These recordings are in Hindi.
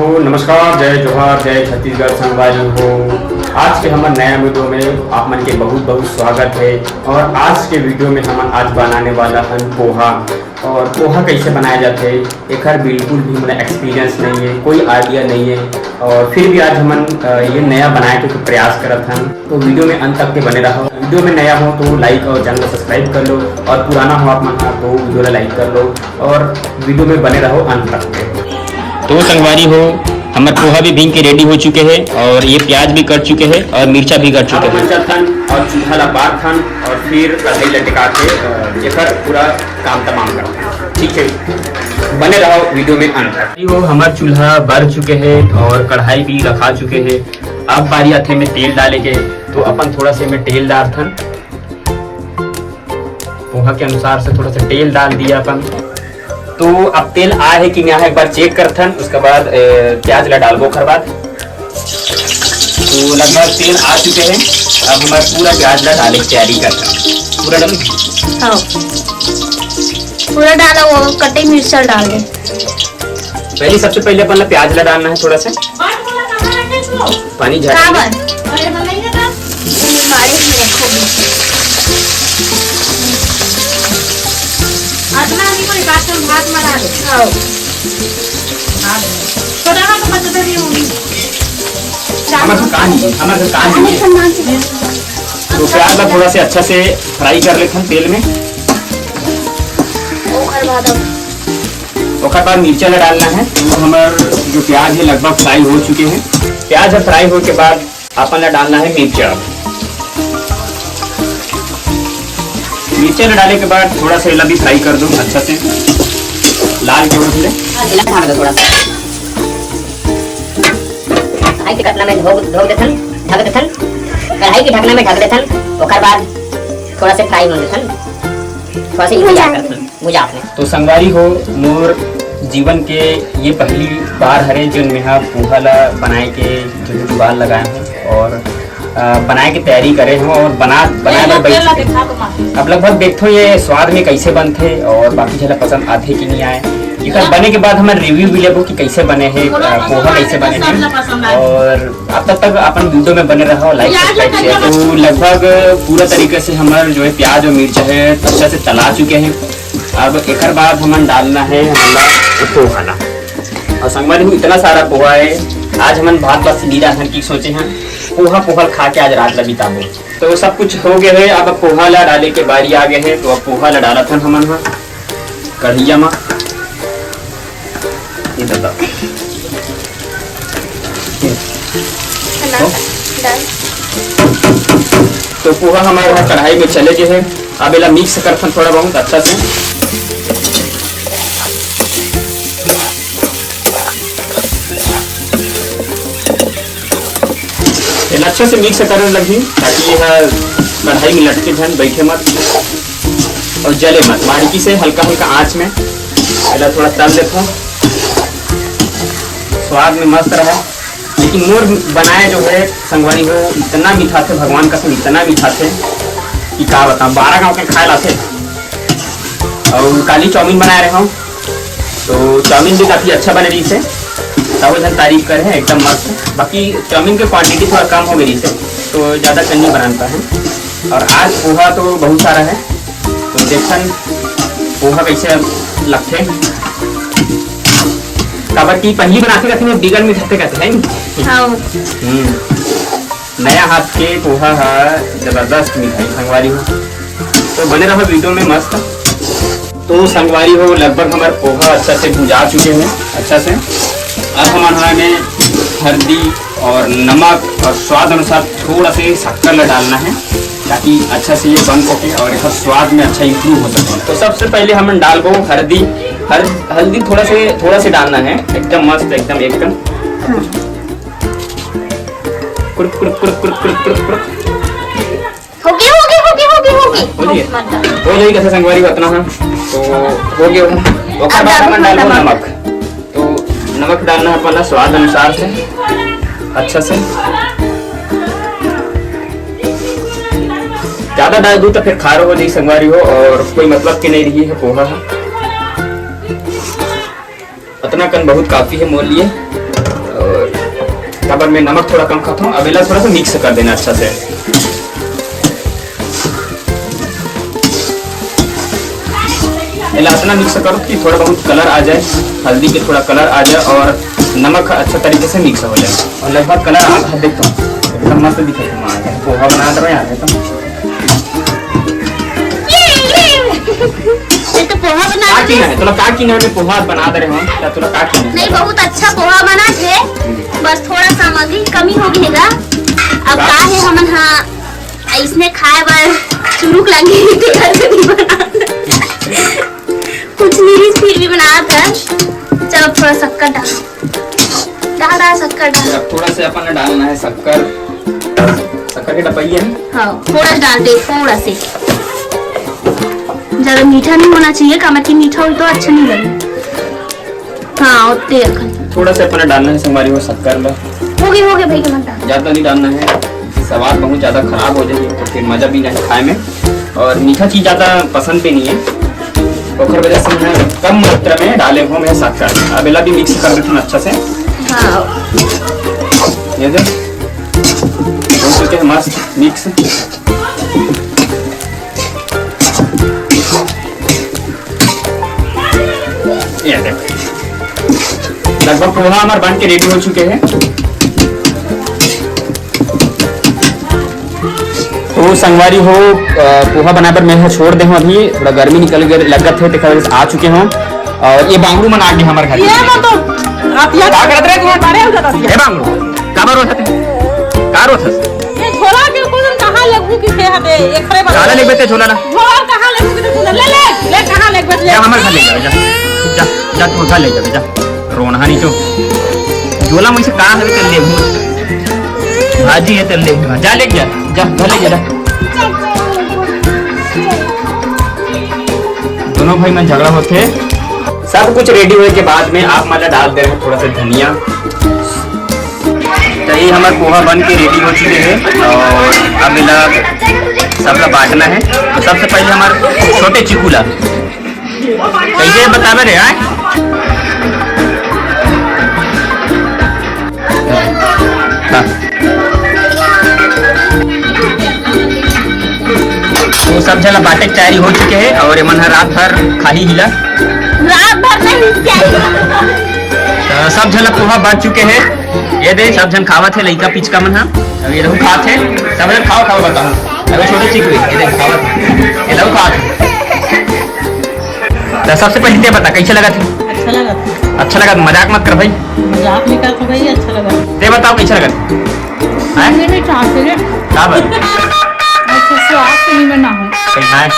तो नमस्कार, जय जोहार, जय छत्तीसगढ़ संगवारी हो। आज के हमारे नया वीडियो में आप मन के बहुत बहुत स्वागत है। और आज के वीडियो में हम आज बनाने वाला है पोहा। और पोहा कैसे बनाया जाता है एक बिल्कुल भी मेरा एक्सपीरियंस नहीं है, कोई आइडिया नहीं है। और फिर भी आज हम ये नया बनाए के प्रयास करत हैं। तो वीडियो में अंत तक के बने रहो। वीडियो में नया हो तो लाइक और चैनल को सब्सक्राइब कर लो, और पुराना हो आप मन तो वीडियो को लाइक कर लो और वीडियो में बने रहो अंत तक के। तो संगवारी हो, हमारे पोहा भी भींग के रेडी हो चुके हैं और ये प्याज भी कट चुके हैं और मिर्चा भी कट चुके हैं। और चूल्हा ला बार थन और फिर कढ़ाई लटका के एकर पूरा काम तमाम करते। ठीक है, बने रहो वीडियो में अंत तक। हो हमारा चूल्हा बढ़ चुके हैं और कढ़ाई भी रखा चुके हैं। अब बारी आते में तेल डाले के, तो अपन थोड़ा से में तेल डाल थन। पोहा के अनुसार से थोड़ा सा तेल डाल दिया अपन। तो अब तेल आए है कि नहीं आए एक बार चेक करथन। उसके बाद प्याज ला डालबो खर बाद। तो लगभग तेल आ चुके हैं। अब हमारे पूरा प्याज ला डाले की तैयारी करथन। पूरा डाल हाँ पूरा डाला, वो कटे मिर्चा डाल दे। पहले सबसे पहले अपन प्याज ला डालना है। थोड़ा सा पानी झाड़ तो प्याज का थोड़ा से अच्छा से फ्राई कर लेते हैं तेल में। ओकर बाद मिर्चा ला डालना है। तो हमारे जो प्याज है लगभग फ्राई हो चुके हैं। प्याज फ्राई हो के बाद अपन ला डालना है मिर्चा। मिर्चा ला डाले के बाद थोड़ा सा इला भी फ्राई कर दो अच्छा से लाल के उड़ ले। थोड़ा सा कढ़ाई के ढकना में ढक देथन। कढ़ाई के ढकना में ढक देथन। ओकर बाद थोड़ा से फ्राई हो देथन। थोड़ा से मुझा आपने। तो संगवारी हो, मोर जीवन के ये पहली बार हरे जो मैं पोहा ला बनाए के जो जुगाड़ लगाए हैं और बनाए की तैयारी करे हूँ और बनाए अब लगभग देखो ये स्वाद में कैसे बनते और बाकी चला पसंद आते कि नहीं आए। इधर बने के बाद हमारे रिव्यू भी लेबो कि कैसे बने हैं, पोहा कैसे बने हैं। और अब तक अपन वीडियो में बने रहो, लाइक सब्सक्राइब शेयर। तो लगभग पूरा तरीके से हमारे जो है प्याज और मिर्च है अच्छा से तला चुके हैं। अब एक बाद हमें डालना है हमारा पोहा ला। और संगवारी में इतना सारा पोहा है। आज हम भात बस नीरा धन की सोचे हैं पोहा खा के आज रात ला बिताबो। तो सब कुछ हो गया है। अब पोहा ला डाले के बारी आ गए है। तो अब पोहा ला डाला था हमन कढ़िया में। तो पोहा हमारे कढ़ाई में चले गए हैं। अब इला मिक्स करथन थोड़ा बहुत अच्छा से। अच्छे से मिक्स करने लगी ताकि यह कढ़ाई में लटके ध्यान बैठे मत और जले मत। बारीकी से हल्का हल्का आंच में थोड़ा तल देता। स्वाद में मस्त रहा। लेकिन मोर बनाए जो है संगवारी हो इतना मीठा थे, भगवान कसम इतना मीठा थे कि क्या बताऊँ। 12 गाँव के खाए लाते। और काली चाउमीन बनाए रहा हूँ। तो चाउमीन भी काफ़ी अच्छा बने रही से, सब जन तारीफ करे हैं एकदम मस्त। बाकी चाउमीन की क्वांटिटी थोड़ा कम हो गई से, तो ज़्यादा चन्नी बनाता है। और आज पोहा तो बहुत सारा है। तो देखन पोहा कैसे लगते काबर की पहली बनाते रहते हैं बिगड़ मिठाते कहते हैं। नया हाथ के पोहा है जबरदस्त मिठाई संगवारी हो। तो बने रहो वीडियो में मस्त। तो संगवारी हो लगभग हमारे पोहा अच्छा से भुजा चुके हैं अच्छा से। अब हमारे में हल्दी और नमक और स्वाद अनुसार थोड़ा से शक्कर डालना है ताकि अच्छा से ये बन सके और इसका स्वाद में अच्छा इम्प्रूव हो सके। तो सबसे पहले हम डालबो हल्दी थोड़ा से डालना है एकदम मस्त एकदम कुरुक कुरुक कुरुक कुरुक कुरुक कुरुक कुरुक हो जाएगी कैसे संगवारी उतना है। तो हो गया। ओकर बाद हम डालबो नमक। तो नमक डालना है अपना स्वाद अनुसार से अच्छा से। ज्यादा डाल दूं तो फिर खारो हो जाए संगवारी हो और कोई मतलब की नहीं रही है पोहा। उतना कन बहुत काफी है मोल लिए। और यहाँ पर मैं नमक थोड़ा कम खाता हूँ। अब इला थोड़ा सा मिक्स कर देना अच्छा से। इला इतना मिक्स करो कि थोड़ा बहुत कलर आ जाए, हल्दी के थोड़ा कलर आ जाए और नमक अच्छा तरीके से मिक्स हो जाए। और लगभग कलर आ रहा देखता हूँ, एकदम मस्त दिखे। पोहा बना रहे हैं तो पोहा बना का की है तोला, का की है पोहा बना दे रहे हम या तोला का की नहीं, बहुत अच्छा पोहा बना थे, बस थोड़ा सामग्री कमी हो गएगा। अब का है हमन हाँ इसने खाए बार चुरुक लगी थी, घर में भी बना कुछ नहीं, फिर भी बना था। चलो थोड़ा शक्कर डाल शक्कर डाल। अब थोड़ा से अपन ने डालना है शक्कर, शक्कर के डब्बा है। हाँ थोड़ा डाल दे, थोड़ा से, ज्यादा मीठा नहीं होना चाहिए, कम की मीठा हो तो अच्छा नहीं लगे। हाँ उतने रखन थोड़ा से अपन डालना है संगवारी हो शक्कर ला। हो गया भाई के मत ज्यादा नहीं डालना है, स्वाद बहुत ज्यादा खराब हो जाएगी तो फिर मजा भी नहीं खाए में। और मीठा चीज ज्यादा पसंद भी नहीं है, ओखर वजह से मैं कम मात्रा में डाले हूँ मैं शक्कर। अब इला भी मिक्स कर देती हूँ अच्छा से। हाँ ये देख हो चुके हैं मस्त मिक्स। ये देख लगभग पोहा हमारे बन के रेडी हो चुके हैं। तो संगवारी हो पोहा बना पर मैं छोड़ दे हूँ, अभी थोड़ा गर्मी निकल गए लगत है तो आ चुके हूँ। और ये बांगरू मन आ गए हमारे घर। ये बांगरू काबर होत है कार होत ये छोला के कोन कहां लगू की थे हते एकरे बगल काला ले बेटे छोला ना छोला कहां लगू की तू ले कहां ले बेटे जा हमारे घर ले जा जा जा तू घर ले जा रोना नहीं तो झोला मुझसे कहां है चल ले भाजी है चल ले जा ले जा जा घर ले जा। दोनों भाई में झगड़ा होते, सब कुछ रेडी होने के बाद में आप मतलब डाल दे रहे हैं थोड़ा सा धनिया। तो ये हमारे पोहा बन के रेडी हो चुके हैं और अब इला सबका बांटना है। तो सबसे पहले हमारे छोटे चिकुला कैसे बतावे रे आए हाँ। तो सब जला बाटे तैयारी हो चुके हैं और ये मन रात भर खाही हिला रात भर नहीं तो सब जन पोहा बढ़ चुके हैं। ये दे सब जन खावत है, लइका पिचका मन अब ये लोग खात है, सब जन खाओ खाओ बताओ। अगर छोटे चिकू ये देख खावत ये लोग खात है। तो सबसे पहले ते बता कैसे लगा थे? अच्छा लगा। अच्छा लगा, मजाक मत कर भाई, मजाक नहीं कर तो भाई अच्छा लगा। ते बताओ कैसे लगा थे? मैं नहीं चाहते रे का बात अच्छा स्वाद से नहीं बना है कैसा है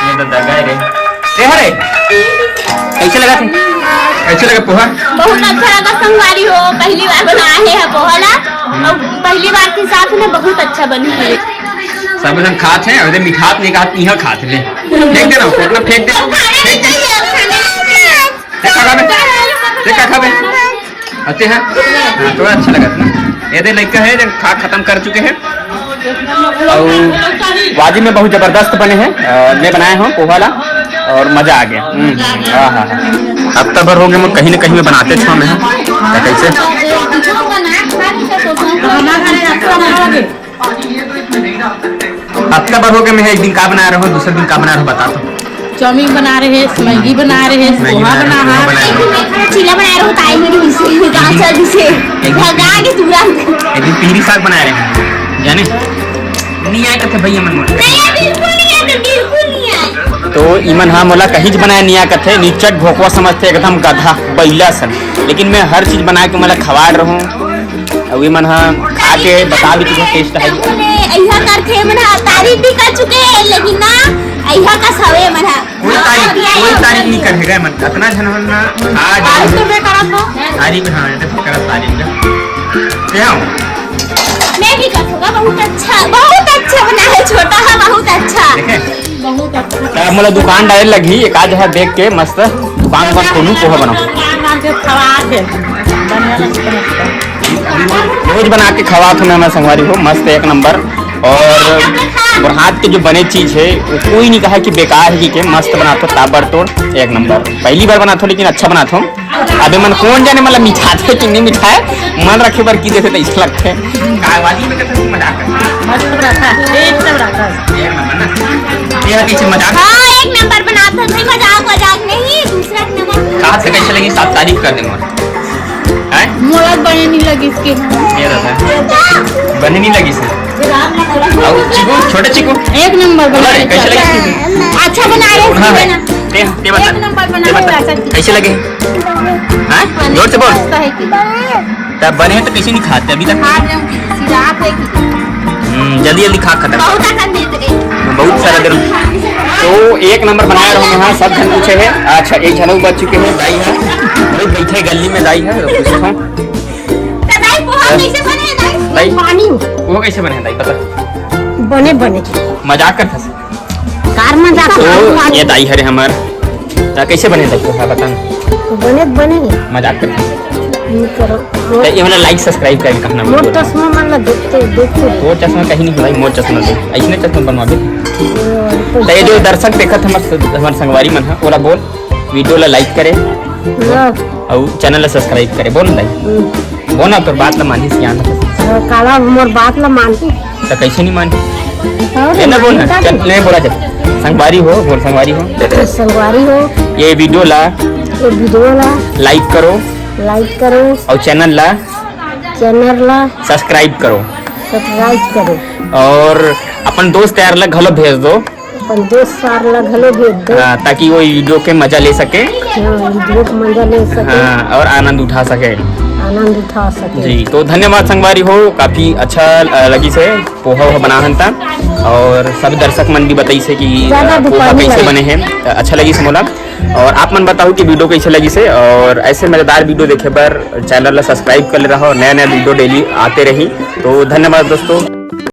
ये तो दगा रे ते हरे कैसे लगा थे? कैसे लगा पोहा? बहुत अच्छा लगा संगवारी हो, पहली बार बनाए हैं पोहा ला और पहली बार के साथ में बहुत अच्छा बनी है। सब जन खात है और मिठात नहीं खात इहा खात ले फेंक देना फोटो फेंक दे देखा खाबे अच्छे हैं तो अच्छा लगा ना। ये दे लड़का है जो खा खत्म कर चुके हैं और वाजी में बहुत जबरदस्त बने हैं। मैं बनाया हूँ पोहा ला और मजा आ गया। हाँ हाँ हफ्ता भर हो गया कहीं ना कहीं में बनाते थे मैं कैसे हफ्ता भर हो गया मैं एक दिन का बना रहा हूँ दूसरे दिन का बना रहा हूँ बता दो। चाउमीन बना रहे हैं, मैगी बना रहे हैं, पोहा बना रहे हैं, चीला बना रहा हूँ ताई मेरी मिसे गांव चल से भगा के तुरंत एक दिन पिहरी साग बनाए रहे जाने नहीं आए कथे भैया मन मोटे बिल्कुल नहीं आए। तो इमन हाँ मोला कहीं बनाया नहीं आ कथे नीचट भोकवा समझते एकदम गधा बैला सन, लेकिन मैं हर चीज बना के मला खवा रहूँ और इमन हाँ खा के बता भी तुझे टेस्ट है। ऐसा करके मना तारीफ भी कर चुके हैं लेकिन ना ऐसा का सवे मना कोई तारीफ नहीं करेगा मन इतना जन ना आज तो मैं करा तो तारीफ हाँ तो कर तारीफ क्या मैं भी करूँगा। बहुत अच्छा बना है, छोटा है बहुत अच्छा बहुत अच्छा मोला दुकान डाले लगी एक आज है देख के मस्त दुकान पर खोलूं पोहा बनाऊं खवा के बढ़िया लगता है। रोज बना के खवा था मैं संगवारी हो मस्त एक नंबर। और हाथ के जो बने चीज है वो कोई नहीं कहा कि बेकार ही के मस्त बना तो ताबड़ तोड़ एक नंबर। पहली बार बना था लेकिन अच्छा बना था। अबे मन कौन जाने मतलब मिठाते कि नहीं मिठाए मन रखे पर की देखे तो इस लगते हैं कावाली में कहते मजाक कर मस्त रखा एकदम रखा एक नंबर ना ये किसी मजाक हाँ एक नंबर बनाता भाई, मजाक मजाक नहीं, दूसरा नंबर। कहा से कैसे लगी साफ तारीफ कर दे मोर हैं मोला बने नहीं लगी इसके ये रहता बने नहीं लगी से और चिकू छोटे चिकू एक नंबर बना बोला रे, कैसे लगी अच्छा बना रहे हाँ हैं भाई, ना। ते बता एक नंबर बना ते है बता, ऐसा की। कैसे लगे हैं जोर से बोल मस्त है कि तब बने हैं तो कैसे नहीं खाते अभी तक खाद रंग की सिराप है कि जल्दी जल्दी खा खत्म बहुत आनंद देते रहे। बहुत सारा दिन तो एक नंबर बनाए रहो यहाँ सब जन पूछे हैं अच्छा एक जनऊ बच चुके हैं दाई है वही बैठे गली में दाई है पूछो दाई पोहा कैसे बने हैं दाई? दाई पानी वो कैसे बने हैं दाई पता बने बने मजाक करता से कार में जा तो ये दाई है हमार कैसे बने दाई पोहा बता ना बने बने मजाक करता नहीं करो तो ये मतलब लाइक सब्सक्राइब करके कहना मोर बोल चश्मा मन देखते देखते वो चश्मा कहीं नहीं भाई मोर चश्मा दे ऐसने चश्मा बनवा दे तो ये जो दर्शक देखत हमार संगवारी मन है ओला बोल वीडियो ला लाइक करे और चैनल ला सब्सक्राइब करे बोल दाई बोल ना तो बात ला मानी सियान काला मोर बात ला मानती तो कैसे नहीं मानी ये ना बोल ना चल नहीं बोला चल संगवारी हो बोल संगवारी हो संगवारी हो ये वीडियो ला ये वीडियो ला लाइक करो लाइक करो और चैनल ला ला सब्सक्राइब करो सब्सक्राइब करो और अपन दोस्त यार ला घलो भेज दो अपन दोस्त सार ला घलो भेज दो ताकि वो वीडियो के मजा ले सके वीडियो को मजा ले सके हाँ और आनंद उठा सके आनंद उठा सके जी तो धन्यवाद संगवारी हो काफी अच्छा लगी से पोहा वोहा बना हन था और सब दर्शक मन भी बताई से कि ज्यादा पोहा दुकानी कैसे लगी। बने हैं अच्छा लगी से मोला और आप मन बताओ कि वीडियो कैसे लगी से और ऐसे मजेदार वीडियो देखे पर चैनल ला सब्सक्राइब कर ले रहा और नया नया वीडियो डेली आते रही तो धन्यवाद दोस्तों।